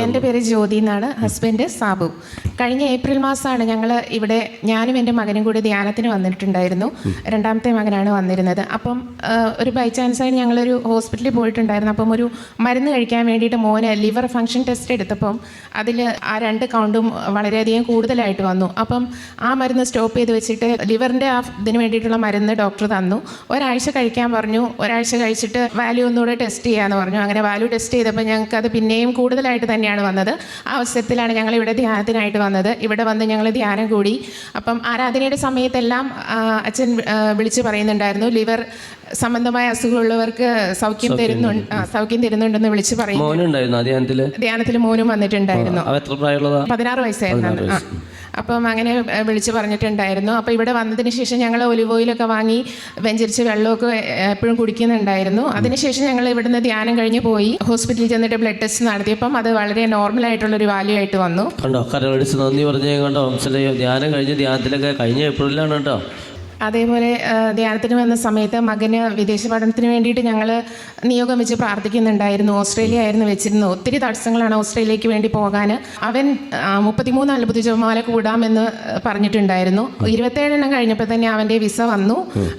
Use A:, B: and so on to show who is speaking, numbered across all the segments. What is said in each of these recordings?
A: എൻ്റെ പേര് ജ്യോതി എന്നാണ്. ഹസ്ബൻഡ് സാബു. കഴിഞ്ഞ ഏപ്രിൽ മാസമാണ് ഞങ്ങൾ ഇവിടെ ഞാനും എൻ്റെ മകനും കൂടി ധ്യാനത്തിന് വന്നിട്ടുണ്ടായിരുന്നു. രണ്ടാമത്തെ മകനാണ് വന്നിരുന്നത്. അപ്പം ഒരു ബൈ ചാൻസായി ഞങ്ങളൊരു ഹോസ്പിറ്റലിൽ പോയിട്ടുണ്ടായിരുന്നു. അപ്പം ഒരു മരുന്ന് കഴിക്കാൻ വേണ്ടിയിട്ട് മോന് ലിവർ ഫങ്ഷൻ ടെസ്റ്റ് എടുത്തപ്പം അതിൽ ആ 2 കൗണ്ടും വളരെയധികം കൂടുതലായിട്ട് വന്നു. അപ്പം ആ മരുന്ന് സ്റ്റോപ്പ് ചെയ്ത് വെച്ചിട്ട് ലിവറിൻ്റെ ആ ഇതിന് വേണ്ടിയിട്ടുള്ള മരുന്ന് ഡോക്ടർ തന്നു. ഒരാഴ്ച കഴിക്കാൻ പറഞ്ഞു. ഒരാഴ്ച കഴിച്ചിട്ട് വാല്യൂ ഒന്നുകൂടെ ടെസ്റ്റ് ചെയ്യാമെന്ന് പറഞ്ഞു. അങ്ങനെ വാല്യൂ ടെസ്റ്റ് ചെയ്തപ്പോൾ ഞങ്ങൾക്കത് പിന്നെയും കൂടുതലായിട്ട് തന്നെയാണ് വന്നത്. ആ അവസരത്തിലാണ് ഞങ്ങൾ ഇവിടെ ധ്യാനത്തിനായിട്ട് വന്നത്. ഇവിടെ വന്ന് ഞങ്ങൾ ധ്യാനം കൂടി. അപ്പം ആരാധനയുടെ സമയത്തെല്ലാം അച്ഛൻ വിളിച്ച് പറയുന്നുണ്ടായിരുന്നു, ലിവർ സംബന്ധമായ അസുഖമുള്ളവർക്ക് സൗഖ്യം തരുന്നുണ്ടെന്ന് വിളിച്ച് പറയുന്നു. ധ്യാനത്തിൽ മോനും വന്നിട്ടുണ്ടായിരുന്നു. 16 വയസ്സായിരുന്നു. അപ്പം അങ്ങനെ വിളിച്ച് പറഞ്ഞിട്ടുണ്ടായിരുന്നു. അപ്പോൾ ഇവിടെ വന്നതിന് ശേഷം ഞങ്ങൾ ഒലിവ് ഓയിലൊക്കെ വാങ്ങി വെഞ്ചരിച്ച് വെള്ളമൊക്കെ എപ്പോഴും കുടിക്കുന്നുണ്ടായിരുന്നു. അതിനുശേഷം ഞങ്ങൾ ഇവിടുന്ന് ധ്യാനം കഴിഞ്ഞ് പോയി ഹോസ്പിറ്റലിൽ ചെന്നിട്ട് ബ്ലഡ് ടെസ്റ്റ് നടത്തിയപ്പം അത് വളരെ നോർമലായിട്ടുള്ളൊരു വാല്യൂ ആയിട്ട് വന്നു.
B: കണ്ടോ, കരമടിച്ച് നന്ദി പറഞ്ഞേ. കണ്ടോ, ധ്യാനം കഴിഞ്ഞ് ധ്യാനത്തിലൊക്കെ കഴിഞ്ഞ ഏപ്രിലാണ് കേട്ടോ.
A: അതേപോലെ ധ്യാനത്തിന് വന്ന സമയത്ത് മകന് വിദേശ പഠനത്തിന് വേണ്ടിയിട്ട് ഞങ്ങൾ നിയോഗം വെച്ച് പ്രാർത്ഥിക്കുന്നുണ്ടായിരുന്നു. ഓസ്ട്രേലിയ ആയിരുന്നു വെച്ചിരുന്നത്. ഒത്തിരി തടസ്സങ്ങളാണ് ഓസ്ട്രേലിയക്ക് വേണ്ടി പോകാൻ. അവൻ 33 അത്ഭുത ജപമാല കൂടാമെന്ന് പറഞ്ഞിട്ടുണ്ടായിരുന്നു. 27 എണ്ണം കഴിഞ്ഞപ്പോൾ തന്നെ അവൻ്റെ വിസ വന്നു.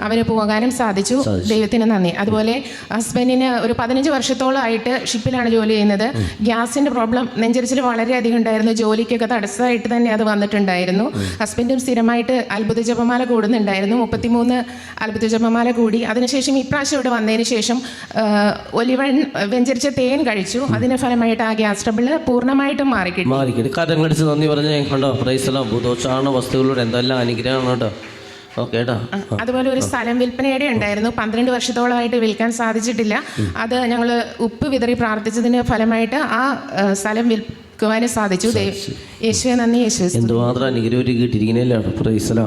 A: അവന് പോകാനും സാധിച്ചു. ദൈവത്തിന് നന്ദി. അതുപോലെ ഹസ്ബൻഡിന് ഒരു 15 വർഷത്തോളമായിട്ട് ഷിപ്പിലാണ് ജോലി ചെയ്യുന്നത്. ഗ്യാസിൻ്റെ പ്രോബ്ലം, നെഞ്ചരിച്ചിൽ വളരെയധികം ഉണ്ടായിരുന്നു. ജോലിക്കൊക്കെ തടസ്സമായിട്ട് തന്നെ അത് വന്നിട്ടുണ്ടായിരുന്നു. ഹസ്ബൻഡും സ്ഥിരമായിട്ട് അത്ഭുത ജപമാല കൂടുന്നുണ്ടായിരുന്നു. 33 അത്ഭുത ജപമാല കൂടി. അതിനുശേഷം ഇപ്രാവശ്യം ഇവിടെ വന്നതിന് ശേഷം ഒലിവൻ വെഞ്ചരിച്ച തേൻ കഴിച്ചു. അതിന് ഫലമായിട്ട് ആ ഗ്യാസ് ട്രബിൾ പൂർണ്ണമായിട്ടും മാറിക്കിട്ടി.
B: കരങ്ങളടിച്ച് നന്ദി പറഞ്ഞ കണ്ടോ. പ്രൈസലോ ഭൂദോഷാണ വസ്തുക്കളുടെ എന്തെല്ലാം അനുഗ്രഹമാണ് കേട്ടോ.
A: അതുപോലെ ഒരു സ്ഥലം വിൽപ്പനയുടെ ഉണ്ടായിരുന്നു. 12 വർഷത്തോളമായിട്ട് വിൽക്കാൻ സാധിച്ചിട്ടില്ല. അത് ഞങ്ങൾ ഉപ്പ് വിതറി പ്രാർത്ഥിച്ചതിന് ഫലമായിട്ട് ആ സ്ഥലം വിൽക്കുവാനും സാധിച്ചു. യേശുവേ നന്ദി. യേശു
B: എന്തുമാത്രം അനുഗ്രഹം കിട്ടിയിരിക്കുന്നല്ലോ. പ്രൈസലോ.